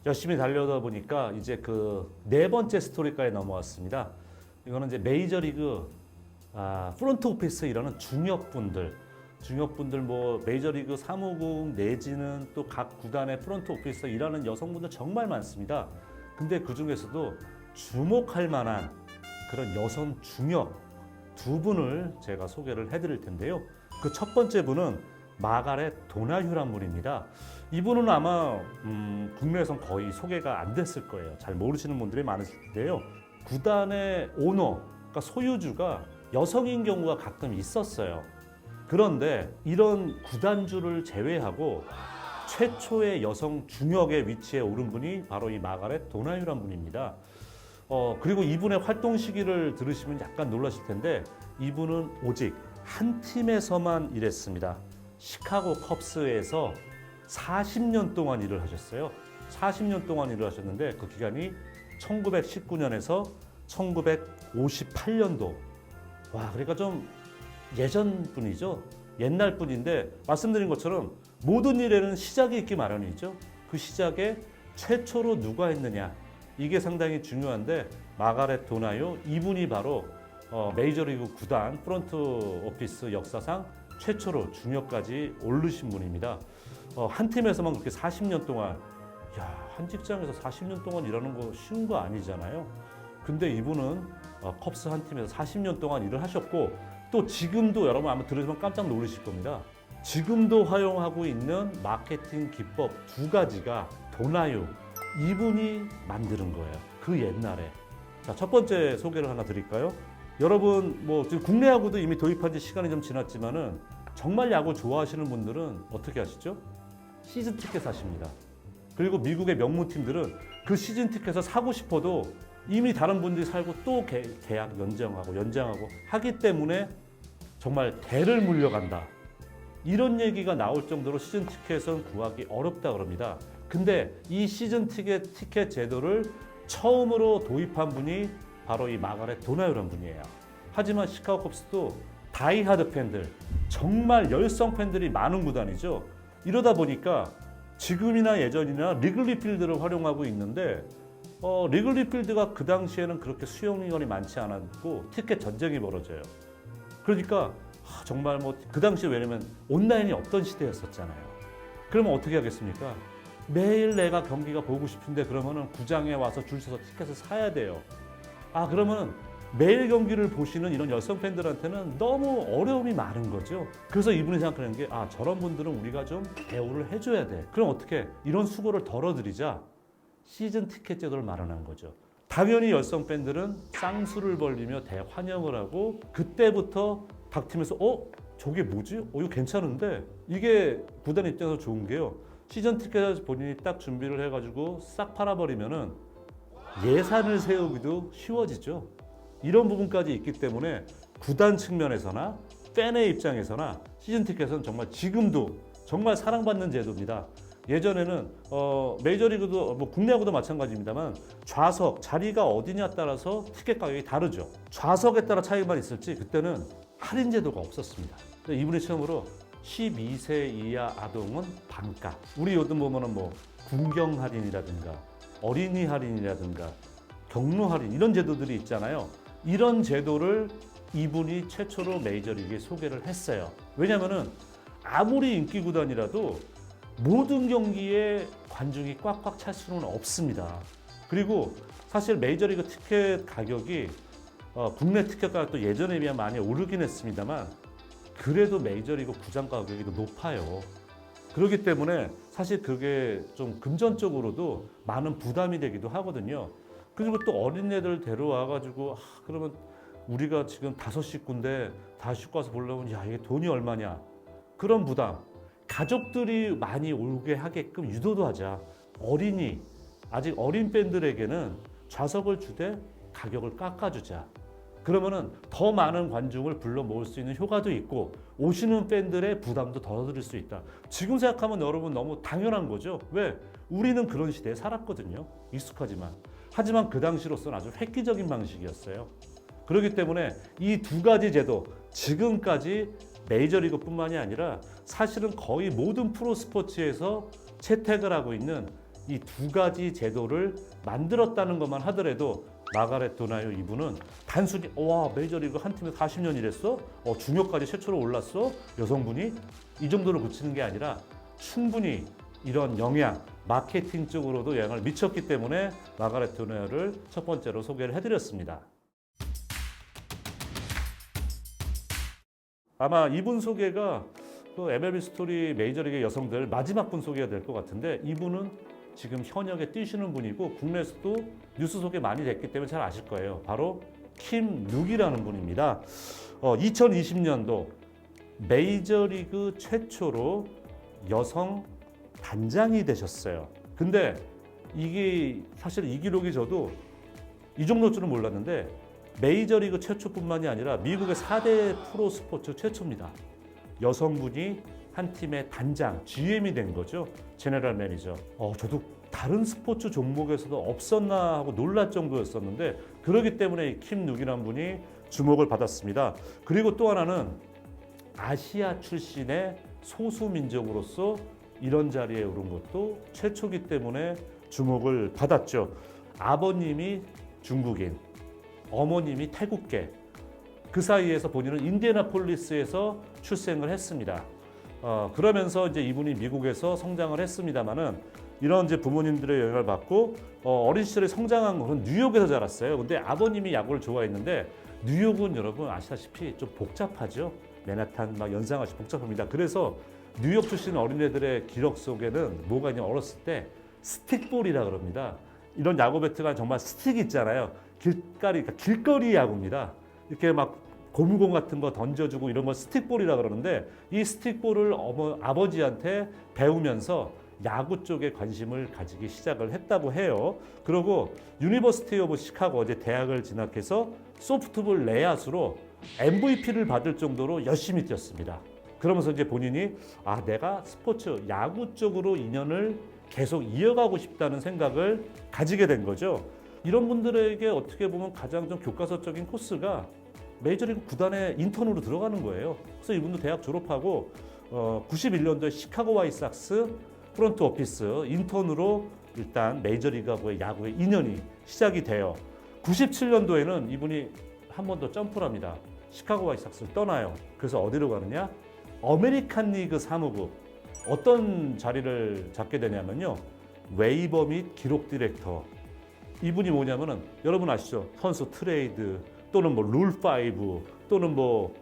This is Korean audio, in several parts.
열심히 달려다 보니까 이제 그 네 번째 스토리까지 넘어왔습니다. 이거는 이제 메이저리그 프론트 오피스 일하는 중역분들 뭐 메이저리그 사무국 내지는 또 각 구단의 프론트 오피스 일하는 여성분들 정말 많습니다. 근데 그 중에서도 주목할 만한 그런 여성 중역 두 분을 제가 소개를 해드릴 텐데요. 그 첫 번째 분은 마가렛 도나휴란 분입니다. 이분은 아마 국내에선 거의 소개가 안 됐을 거예요. 잘 모르시는 분들이 많으실 텐데요. 구단의 오너, 그러니까 소유주가 여성인 경우가 가끔 있었어요. 그런데 이런 구단주를 제외하고 최초의 여성 중역의 위치에 오른 분이 바로 이 마가렛 도나휴란 분입니다. 그리고 이분의 활동 시기를 들으시면 약간 놀라실 텐데 이분은 오직 한 팀에서만 일했습니다. 시카고 컵스에서 40년 동안 일을 하셨어요. 40년 동안 일을 하셨는데 그 기간이 1919년에서 1958년도. 와, 그러니까 좀 예전 분이죠. 옛날 분인데 말씀드린 것처럼 모든 일에는 시작이 있기 마련이죠. 그 시작에 최초로 누가 했느냐. 이게 상당히 중요한데 마가렛 도나휴 이분이 바로 메이저리그 구단 프론트 오피스 역사상 최초로 중역까지 오르신 분입니다. 한 팀에서만 그렇게 40년 동안 한 직장에서 40년 동안 일하는 거 쉬운 거 아니잖아요. 근데 이분은 컵스 한 팀에서 40년 동안 일을 하셨고 또 지금도 여러분 아마 들으시면 깜짝 놀라실 겁니다. 지금도 활용하고 있는 마케팅 기법 두 가지가 도나휴 이분이 만드는 거예요. 그 옛날에. 자, 첫 번째 소개를 하나 드릴까요? 여러분 뭐 지금 국내 야구도 이미 도입한 지 시간이 좀 지났지만은 정말 야구 좋아하시는 분들은 어떻게 하시죠? 시즌 티켓 사십니다. 그리고 미국의 명문팀들은 그 시즌 티켓을 사고 싶어도 이미 다른 분들이 살고 또 계약 연장하고 하기 때문에 정말 대를 물려간다. 이런 얘기가 나올 정도로 시즌 티켓은 구하기 어렵다 그럽니다. 근데 이 시즌 티켓 제도를 처음으로 도입한 분이 바로 이 마가렛 도나휴란 분이에요. 하지만 시카고 컵스도 다이하드 팬들, 정말 열성 팬들이 많은 구단이죠. 이러다 보니까 지금이나 예전이나 리글리 필드를 활용하고 있는데 리글리 필드가 그 당시에는 그렇게 수용 인원이 많지 않았고 티켓 전쟁이 벌어져요. 그러니까 정말 뭐 그 당시에 왜냐면 온라인이 없던 시대였었잖아요. 그러면 어떻게 하겠습니까? 매일 내가 경기가 보고 싶은데 그러면은 구장에 와서 줄 서서 티켓을 사야 돼요. 그러면 매일 경기를 보시는 이런 여성 팬들한테는 너무 어려움이 많은 거죠. 그래서 이분이 생각하는 게 저런 분들은 우리가 좀 대우를 해줘야 돼. 그럼 어떻게 이런 수고를 덜어드리자 시즌 티켓 제도를 마련한 거죠. 당연히 여성 팬들은 쌍수를 벌리며 대환영을 하고 그때부터 각 팀에서 저게 뭐지? 이거 괜찮은데 이게 구단 입장에서 좋은 게요. 시즌 티켓을 본인이 딱 준비를 해가지고 싹 팔아버리면은 예산을 세우기도 쉬워지죠. 이런 부분까지 있기 때문에 구단 측면에서나 팬의 입장에서나 시즌 티켓은 정말 지금도 정말 사랑받는 제도입니다. 예전에는 메이저리그도 뭐 국내 야구도 마찬가지입니다만 좌석 자리가 어디냐에 따라서 티켓 가격이 다르죠. 좌석에 따라 차이만 있을지 그때는 할인 제도가 없었습니다. 이분이 처음으로 12세 이하 아동은 반가. 우리 요즘 보면은 뭐 군경 할인이라든가 어린이 할인이라든가 경로 할인 이런 제도들이 있잖아요. 이런 제도를 이분이 최초로 메이저리그에 소개를 했어요. 왜냐면은 아무리 인기 구단이라도 모든 경기에 관중이 꽉꽉 찰 수는 없습니다. 그리고 사실 메이저리그 티켓 가격이 국내 티켓 가격도 예전에 비하면 많이 오르긴 했습니다만 그래도 메이저리그 구장 가격이 더 높아요. 그렇기 때문에 사실 그게 좀 금전적으로도 많은 부담이 되기도 하거든요. 그리고 또 어린애들 데려와가지고 그러면 우리가 지금 5식구인데 다 식구 와서 보려면 이게 돈이 얼마냐. 그런 부담. 가족들이 많이 오게 하게끔 유도도 하자. 아직 어린 팬들에게는 좌석을 주되 가격을 깎아주자. 그러면은 더 많은 관중을 불러 모을 수 있는 효과도 있고 오시는 팬들의 부담도 덜어드릴 수 있다. 지금 생각하면 여러분 너무 당연한 거죠. 왜? 우리는 그런 시대에 살았거든요. 익숙하지만. 하지만 그 당시로서는 아주 획기적인 방식이었어요. 그렇기 때문에 이 두 가지 제도 지금까지 메이저리그뿐만이 아니라 사실은 거의 모든 프로스포츠에서 채택을 하고 있는 이 두 가지 제도를 만들었다는 것만 하더라도 마가렛 도나요 이분은 단순히 와 메이저리그 한 팀에 40년 일했어? 중역까지 최초로 올랐어? 여성분이? 이 정도로 그치는 게 아니라 충분히 이런 영향, 마케팅 쪽으로도 영향을 미쳤기 때문에 마가렛 도나요를 첫 번째로 소개를 해드렸습니다. 아마 이분 소개가 그 MLB 스토리 메이저리그 여성들 마지막 분 소개가 될 것 같은데 이분은 지금 현역에 뛰시는 분이고 국내에서도 뉴스 소개 많이 됐기 때문에 잘 아실 거예요. 바로 킴 룩이라는 분입니다. 2020년도 메이저리그 최초로 여성 단장이 되셨어요. 근데 이게 사실 이 기록이 저도 이 정도일 줄은 몰랐는데 메이저리그 최초뿐만이 아니라 미국의 4대 프로 스포츠 최초입니다. 여성분이 한 팀의 단장, GM이 된 거죠. 제너럴 매니저. 저도 다른 스포츠 종목에서도 없었나 하고 놀랄 정도였었는데 그러기 때문에 킴 룩이라는 분이 주목을 받았습니다. 그리고 또 하나는 아시아 출신의 소수민족으로서 이런 자리에 오른 것도 최초기 때문에 주목을 받았죠. 아버님이 중국인, 어머님이 태국계. 그 사이에서 본인은 인디애나폴리스에서 출생을 했습니다. 그러면서 이제 이분이 미국에서 성장을 했습니다만은 이런 이제 부모님들의 영향을 받고 어린 시절에 성장한 것은 뉴욕에서 자랐어요. 근데 아버님이 야구를 좋아했는데 뉴욕은 여러분 아시다시피 좀 복잡하죠. 맨하탄 막 연상하시 복잡합니다. 그래서 뉴욕 출신 어린애들의 기록 속에는 뭐가 있냐 어렸을 때 스틱볼이라 그럽니다. 이런 야구 배트가 정말 스틱 있잖아요. 길거리 야구입니다. 이렇게 막 고무공 같은 거 던져주고 이런 걸 스틱볼이라 그러는데 이 스틱볼을 아버지한테 배우면서 야구 쪽에 관심을 가지기 시작을 했다고 해요. 그리고 유니버시티 오브 시카고 이제 대학을 진학해서 소프트볼 내야수로 MVP를 받을 정도로 열심히 뛰었습니다. 그러면서 이제 본인이 내가 스포츠 야구 쪽으로 인연을 계속 이어가고 싶다는 생각을 가지게 된 거죠. 이런 분들에게 어떻게 보면 가장 좀 교과서적인 코스가 메이저리그 구단에 인턴으로 들어가는 거예요. 그래서 이분도 대학 졸업하고 91년도에 시카고 화이트삭스 프론트 오피스 인턴으로 일단 메이저리그하고의 야구의 인연이 시작이 돼요. 97년도에는 이분이 한 번 더 점프를 합니다. 시카고 화이트삭스를 떠나요. 그래서 어디로 가느냐? 아메리칸 리그 사무국. 어떤 자리를 잡게 되냐면요. 웨이버 및 기록 디렉터. 이분이 뭐냐면은 여러분 아시죠? 선수 트레이드 또는 뭐 룰 5 또는 뭐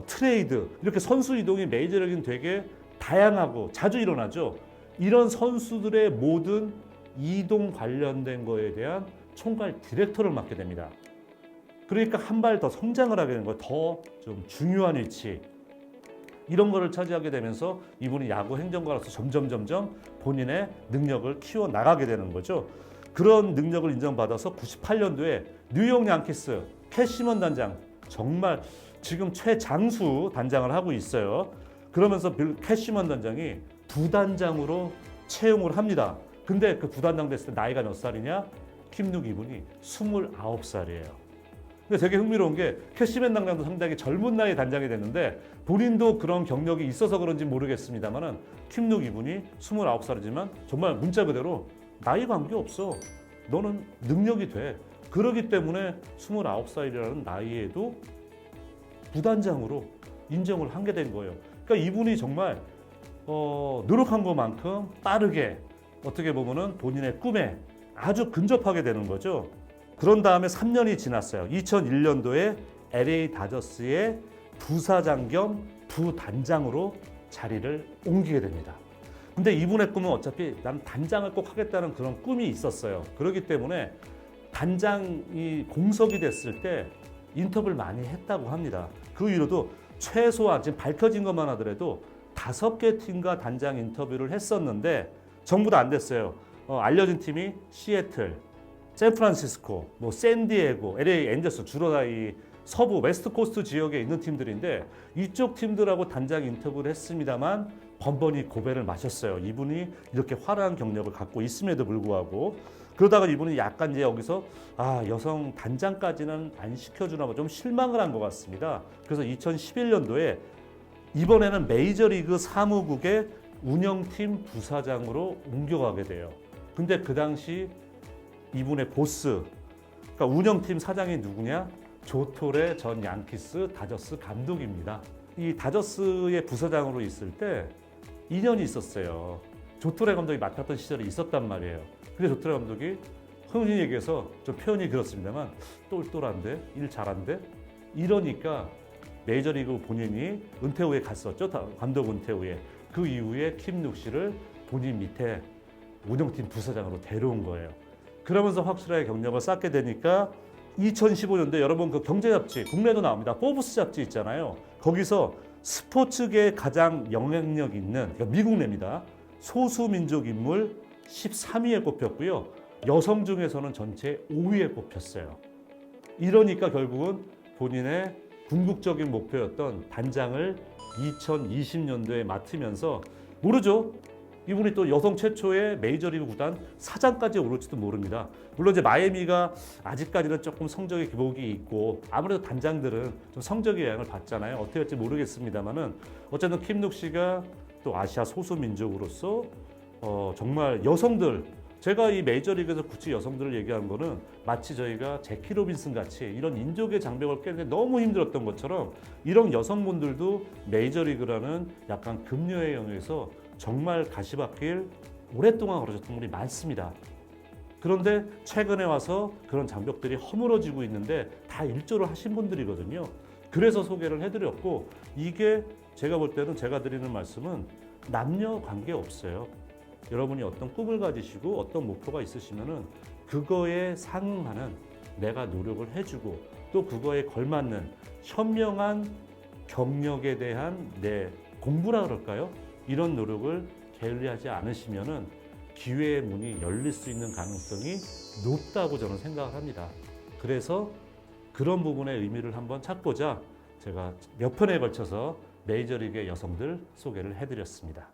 트레이드 이렇게 선수 이동이 메이저리그는 되게 다양하고 자주 일어나죠. 이런 선수들의 모든 이동 관련된 거에 대한 총괄 디렉터를 맡게 됩니다. 그러니까 한 발 더 성장을 하게 되는 거예요. 더 좀 중요한 위치. 이런 거를 차지하게 되면서 이분이 야구 행정가로서 점점 본인의 능력을 키워 나가게 되는 거죠. 그런 능력을 인정받아서 98년도에 뉴욕 양키스 캐시먼 단장, 정말 지금 최장수 단장을 하고 있어요. 그러면서 캐시먼 단장이 부단장으로 채용을 합니다. 근데 그 부단장 됐을 때 나이가 몇 살이냐? 킴 룩 이분이 29살이에요. 근데 되게 흥미로운 게 캐시맨 단장도 상당히 젊은 나이에 단장이 됐는데 본인도 그런 경력이 있어서 그런지 모르겠습니다만은 킴 룩 이분이 29살이지만 정말 문자 그대로 나이 관계없어. 너는 능력이 돼. 그러기 때문에 29살이라는 나이에도 부단장으로 인정을 하게 된 거예요. 그러니까 이분이 정말 노력한 것만큼 빠르게 어떻게 보면은 본인의 꿈에 아주 근접하게 되는 거죠. 그런 다음에 3년이 지났어요. 2001년도에 LA 다저스의 부사장 겸 부단장으로 자리를 옮기게 됩니다. 근데 이분의 꿈은 어차피 난 단장을 꼭 하겠다는 그런 꿈이 있었어요. 그렇기 때문에 단장이 공석이 됐을 때 인터뷰를 많이 했다고 합니다. 그 이후로도 최소한 지금 밝혀진 것만 하더라도 5개 팀과 단장 인터뷰를 했었는데 전부 다 안 됐어요. 알려진 팀이 시애틀, 샌프란시스코, 뭐 샌디에고, LA 엔젤스 주로 다 이 서부 웨스트 코스트 지역에 있는 팀들인데 이쪽 팀들하고 단장 인터뷰를 했습니다만 번번이 고배를 마셨어요. 이분이 이렇게 화려한 경력을 갖고 있음에도 불구하고 그러다가 이분이 약간 이제 여기서 여성 단장까지는 안 시켜주나 봐 좀 실망을 한 것 같습니다. 그래서 2011년도에 이번에는 메이저리그 사무국의 운영팀 부사장으로 옮겨가게 돼요. 근데 그 당시 이분의 보스, 그러니까 운영팀 사장이 누구냐? 조토레 전 양키스 다저스 감독입니다. 이 다저스의 부사장으로 있을 때 2년이 있었어요. 조토레 감독이 맡았던 시절이 있었단 말이에요. 근데 조토레 감독이 흔히 얘기해서 좀 표현이 그렇습니다만 똘똘한데 일 잘한데 이러니까 메이저리그 본인이 은퇴 후에 갔었죠. 감독 은퇴 후에. 그 이후에 킴 눅시를 본인 밑에 운영팀 부사장으로 데려온 거예요. 그러면서 확실하게 경력을 쌓게 되니까 2015년도에 여러분 그 경제 잡지 국내도 나옵니다. 포브스 잡지 있잖아요. 거기서 스포츠계에 가장 영향력 있는 그러니까 미국 내입니다. 소수민족 인물 13위에 꼽혔고요. 여성 중에서는 전체 5위에 꼽혔어요. 이러니까 결국은 본인의 궁극적인 목표였던 단장을 2020년도에 맡으면서 모르죠. 이분이 또 여성 최초의 메이저리그 구단 사장까지 오를지도 모릅니다. 물론 이제 마이애미가 아직까지는 조금 성적의 기복이 있고 아무래도 단장들은 좀 성적의 영향을 받잖아요. 어떻게 할지 모르겠습니다만은 어쨌든 킴 눅시가 또 아시아 소수 민족으로서 정말 여성들 제가 이 메이저리그에서 굳이 여성들을 얘기하는 거는 마치 저희가 제키 로빈슨 같이 이런 인종의 장벽을 깨는데 너무 힘들었던 것처럼 이런 여성분들도 메이저리그라는 약간 금요의 영역에서 정말 가시밭길 오랫동안 걸으셨던 분이 많습니다. 그런데 최근에 와서 그런 장벽들이 허물어지고 있는데 다 일조를 하신 분들이거든요. 그래서 소개를 해드렸고 이게 제가 볼 때는 제가 드리는 말씀은 남녀 관계 없어요. 여러분이 어떤 꿈을 가지시고 어떤 목표가 있으시면은 그거에 상응하는 내가 노력을 해주고 또 그거에 걸맞는 현명한 경력에 대한 내 공부라 그럴까요? 이런 노력을 게을리하지 않으시면은 기회의 문이 열릴 수 있는 가능성이 높다고 저는 생각을 합니다. 그래서 그런 부분의 의미를 한번 찾고자 제가 몇 편에 걸쳐서 메이저리그의 여성들 소개를 해드렸습니다.